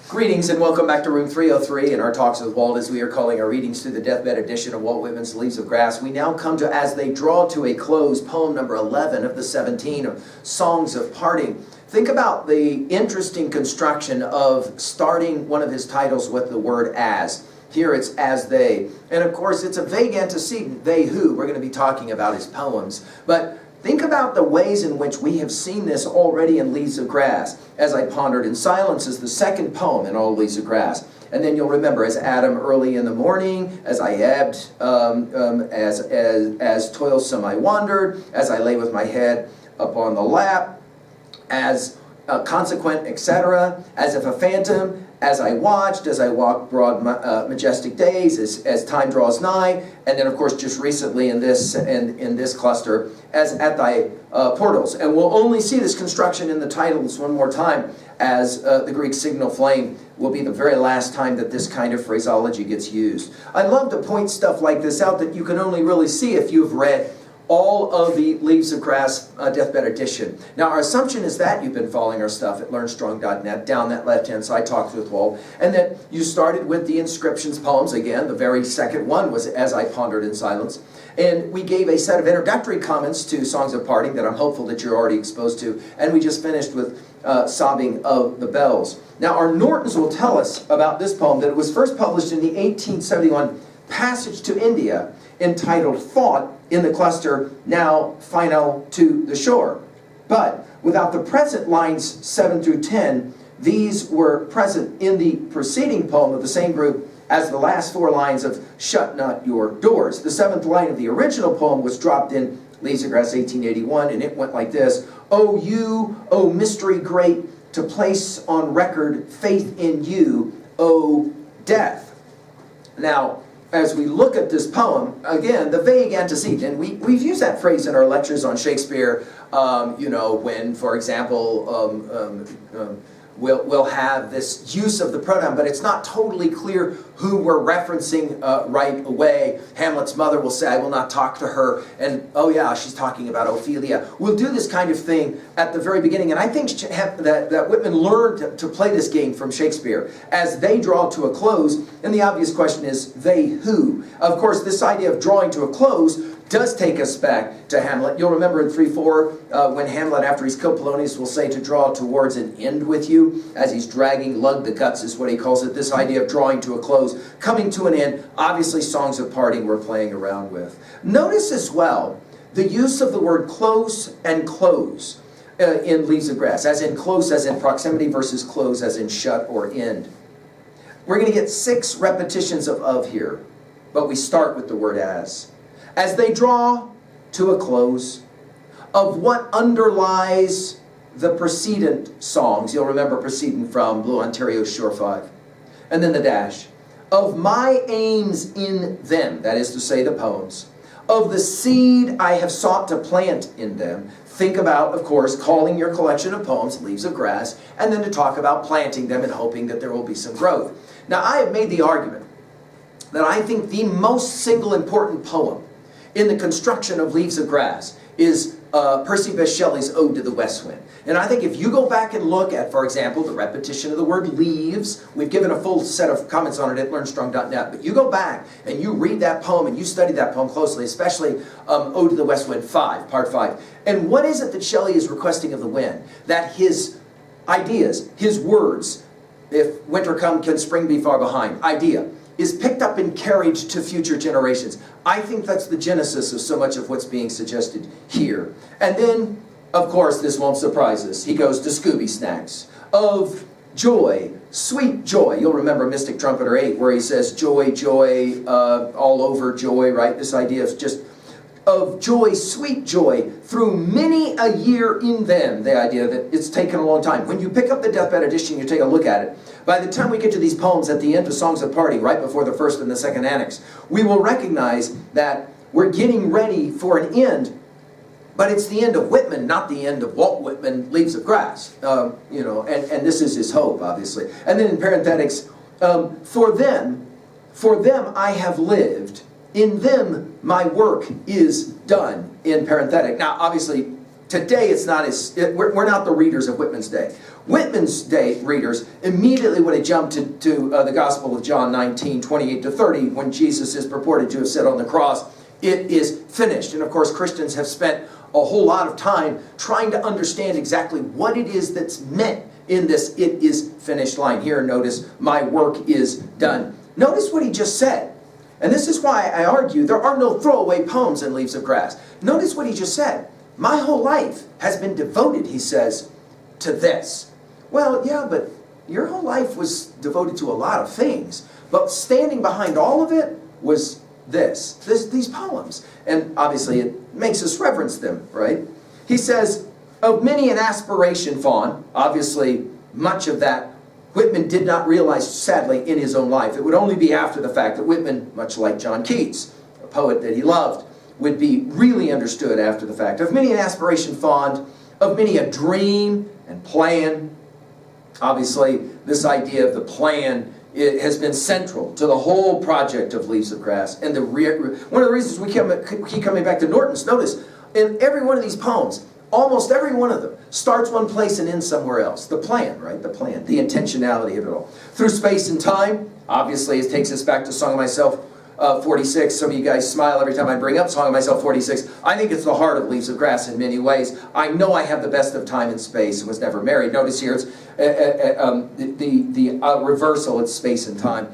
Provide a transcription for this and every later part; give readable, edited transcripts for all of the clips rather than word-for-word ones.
Greetings and welcome back to room 303 in our talks with Walt, as we are calling our readings through the deathbed edition of Walt Whitman's Leaves of Grass. We now come to As They Draw to a Close, poem number 11 of the 17 of Songs of Parting. Think about the interesting construction of starting one of his titles with the word as. Here it's as they. And of course it's a vague antecedent, they who. We're going to be talking about his poems. But think about the ways in which we have seen this already in Leaves of Grass. As I Pondered in Silence is the second poem in all Leaves of Grass. And then you'll remember as Adam early in the morning, as I ebbed, as toilsome I wandered, as I lay with my head upon the lap, as consequent, etc., as if a phantom, as I watched, as I walked broad majestic days, as time draws nigh, and then of course just recently in this cluster, as at thy portals. And we'll only see this construction in the titles one more time, as the Greek signal flame will be the very last time that this kind of phraseology gets used. I love to point stuff like this out that you can only really see if you've read all of the Leaves of Grass Deathbed Edition. Now our assumption is that you've been following our stuff at learnstrong.net, down that left-hand side, Talks with Walt, and that you started with the inscriptions poems. Again, the very second one was As I Pondered in Silence. And we gave a set of introductory comments to Songs of Parting that I'm hopeful that you're already exposed to. And we just finished with Sobbing of the Bells. Now our Nortons will tell us about this poem that it was first published in the 1871 Passage to India, entitled Thought, in the cluster Now Final to the Shore. But without the present lines 7 through 10, these were present in the preceding poem of the same group as the last 4 lines of Shut Not Your Doors. The 7th line of the original poem was dropped in Leaves of Grass 1881, and it went like this: O you, O mystery great, to place on record faith in you, O death. Now, as we look at this poem, again, the vague antecedent, and we've used that phrase in our lectures on Shakespeare, when, for example, we'll have this use of the pronoun, but it's not totally clear who we're referencing right away. Hamlet's mother will say, I will not talk to her, and oh yeah, she's talking about Ophelia. We'll do this kind of thing at the very beginning, and I think that Whitman learned to play this game from Shakespeare. As they draw to a close, and the obvious question is, they who? Of course, this idea of drawing to a close does take us back to Hamlet. You'll remember in 3-4, when Hamlet, after he's killed Polonius, will say to draw towards an end with you, as he's dragging lug the guts is what he calls it, this idea of drawing to a close, coming to an end. Obviously Songs of Parting we're playing around with. Notice as well the use of the word close and close in Leaves of Grass, as in close as in proximity versus close as in shut or end. We're going to get 6 repetitions of here, but we start with the word as. As they draw to a close of what underlies the precedent songs. You'll remember proceeding from Blue Ontario Shore 5. And then the dash. Of my aims in them, that is to say the poems, of the seed I have sought to plant in them. Think about, of course, calling your collection of poems Leaves of Grass, and then to talk about planting them and hoping that there will be some growth. Now I have made the argument that I think the most single important poem in the construction of Leaves of Grass is Percy Bysshe Shelley's Ode to the West Wind. And I think if you go back and look at, for example, the repetition of the word leaves, we've given a full set of comments on it at learnstrong.net, but you go back and you read that poem and you study that poem closely, especially Ode to the West Wind 5, part 5. And what is it that Shelley is requesting of the wind? That his ideas, his words, if winter come, can spring be far behind, idea, is picked up and carried to future generations. I think that's the genesis of so much of what's being suggested here. And then, of course, this won't surprise us. He goes to Scooby Snacks. Of joy, sweet joy. You'll remember Mystic Trumpeter 8, where he says joy, joy, all over joy, right? This idea of just of joy, sweet joy, through many a year in them. The idea that it's taken a long time. When you pick up the Deathbed Edition, you take a look at it. By the time we get to these poems at the end of Songs of Parting, right before the first and the second annex, we will recognize that we're getting ready for an end, but it's the end of Whitman, not the end of Walt Whitman, Leaves of Grass. And this is his hope, obviously. And then in parenthetics, for them I have lived, in them my work is done, in parenthetic. Now, obviously, Today, it's not as, we're not the readers of Whitman's day. Whitman's day readers immediately would have jumped to the Gospel of John 19, 28 to 30, when Jesus is purported to have said on the cross, "It is finished." And of course, Christians have spent a whole lot of time trying to understand exactly what it is that's meant in this "it is finished" line. Here, notice, "My work is done." Notice what he just said. And this is why I argue there are no throwaway poems in Leaves of Grass. Notice what he just said. My whole life has been devoted, he says, to this. Well, yeah, but your whole life was devoted to a lot of things. But standing behind all of it was these poems. And obviously it makes us reverence them, right? He says, of many an aspiration fond, obviously much of that Whitman did not realize, sadly, in his own life. It would only be after the fact that Whitman, much like John Keats, a poet that he loved, would be really understood after the fact. Of many an aspiration fond, of many a dream and plan. Obviously, this idea of the plan, it has been central to the whole project of Leaves of Grass. And one of the reasons we keep coming back to Norton's, notice, in every one of these poems, almost every one of them starts one place and ends somewhere else. The plan, right? The plan, the intentionality of it all. Through space and time, obviously it takes us back to Song of Myself 46. Some of you guys smile every time I bring up Song of Myself 46. I think it's the heart of Leaves of Grass in many ways. I know I have the best of time and space and was never married. Notice here it's the reversal, it's space and time.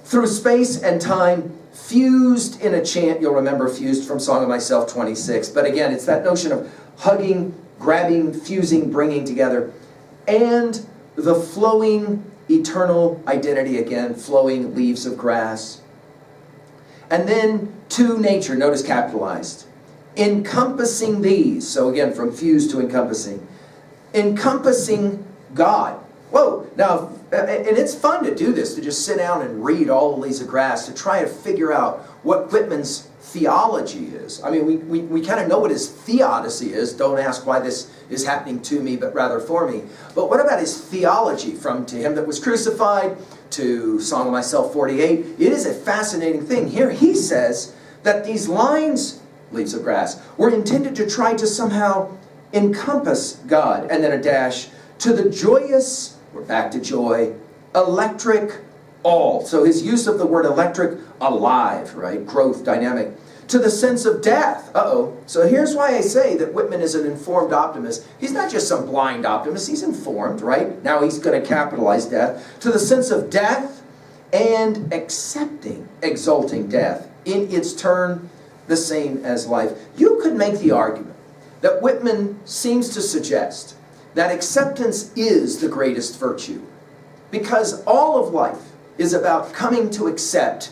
Through space and time, fused in a chant, you'll remember fused from Song of Myself 26. But again, it's that notion of hugging, grabbing, fusing, bringing together, and the flowing eternal identity, again, flowing leaves of grass. And then to nature, notice capitalized, encompassing these. So again, from fused to encompassing. Encompassing God. Whoa, now, and it's fun to do this, to just sit down and read all the Leaves of Grass, to try to figure out what Whitman's theology is. I mean, we kind of know what his theodicy is. Don't ask why this is happening to me, but rather for me. But what about his theology, from to him that was crucified to Song of Myself 48? It is a fascinating thing. Here he says that these lines, Leaves of Grass, were intended to try to somehow encompass God, and then a dash, to the joyous, we're back to joy, electric all. So his use of the word electric, alive, right? Growth, dynamic. To the sense of death. Uh-oh. So here's why I say that Whitman is an informed optimist. He's not just some blind optimist. He's informed, right? Now he's going to capitalize death. To the sense of death and accepting, exalting death. In its turn, the same as life. You could make the argument that Whitman seems to suggest that acceptance is the greatest virtue, because all of life is about coming to accept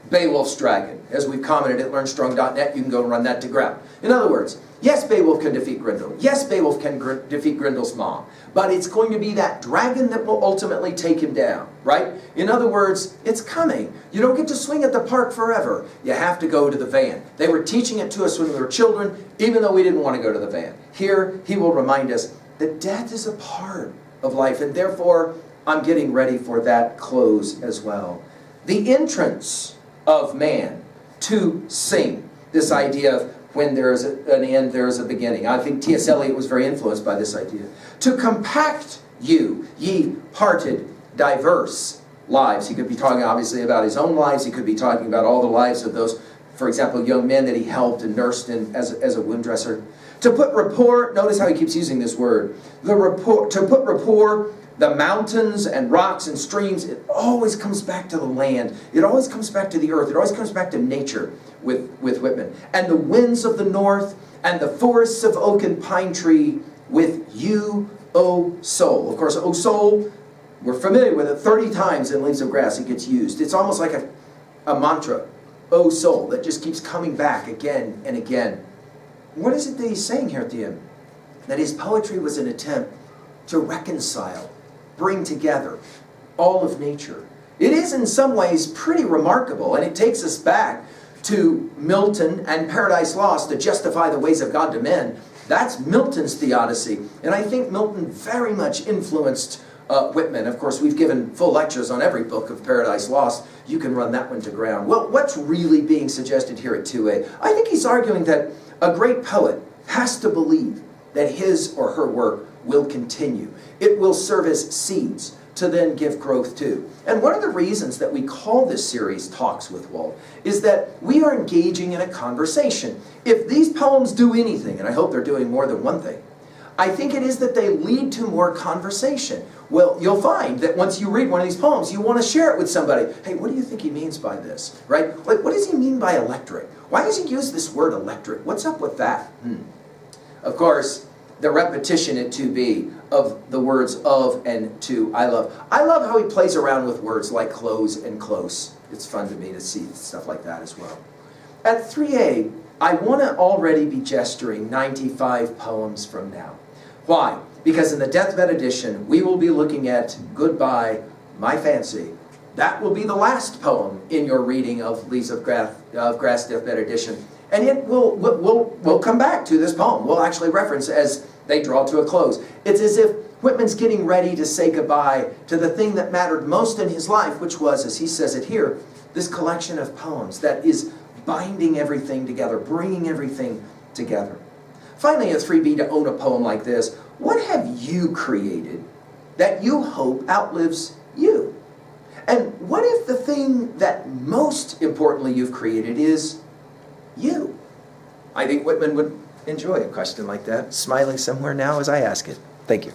Beowulf's dragon. As we've commented at learnstrong.net, you can go and run that to ground. In other words, yes, Beowulf can defeat Grendel. Yes, Beowulf can defeat Grendel's mom. But it's going to be that dragon that will ultimately take him down, right? In other words, it's coming. You don't get to swing at the park forever. You have to go to the van. They were teaching it to us when we were children, even though we didn't want to go to the van. Here, he will remind us that death is a part of life, and therefore, I'm getting ready for that close as well. The entrance of man to sing. This idea of when there is an end, there is a beginning. I think T.S. Eliot was very influenced by this idea. To compact you, ye parted, diverse lives. He could be talking obviously about his own lives. He could be talking about all the lives of those, for example, young men that he helped and nursed as a wound dresser. To put rapport, notice how he keeps using this word. To put rapport, the mountains and rocks and streams, it always comes back to the land. It always comes back to the earth. It always comes back to nature with Whitman. And the winds of the north and the forests of oak and pine tree with you, O soul. Of course, O soul, we're familiar with it. 30 times in Leaves of Grass it gets used. It's almost like a mantra. O soul, that just keeps coming back again and again. What is it that he's saying here at the end? That his poetry was an attempt to reconcile, bring together all of nature. It is in some ways pretty remarkable, and it takes us back to Milton and Paradise Lost to justify the ways of God to men. That's Milton's theodicy, and I think Milton very much influenced Whitman. Of course, we've given full lectures on every book of Paradise Lost. You can run that one to ground. Well, what's really being suggested here at 2A? I think he's arguing that a great poet has to believe that his or her work will continue. It will serve as seeds to then give growth to. And one of the reasons that we call this series Talks with Walt is that we are engaging in a conversation. If these poems do anything, and I hope they're doing more than one thing, I think it is that they lead to more conversation. Well, you'll find that once you read one of these poems, you want to share it with somebody. Hey, what do you think he means by this? Right? Like, what does he mean by electric? Why does he use this word electric? What's up with that? Of course, the repetition in 2b of the words of and to, I love. I love how he plays around with words like close and close. It's fun to me to see stuff like that as well. At 3a, I want to already be gesturing 95 poems from now. Why? Because in the Deathbed edition, we will be looking at Goodbye, My Fancy. That will be the last poem in your reading of Leaves of Grass Deathbed edition. And it we'll come back to this poem. We'll actually reference as they draw to a close. It's as if Whitman's getting ready to say goodbye to the thing that mattered most in his life, which was, as he says it here, this collection of poems that is binding everything together, bringing everything together. Finally, at 3b, to own a poem like this, what have you created that you hope outlives you? And what if the thing that most importantly you've created is you? I think Whitman would enjoy a question like that, smiling somewhere now as I ask it. Thank you.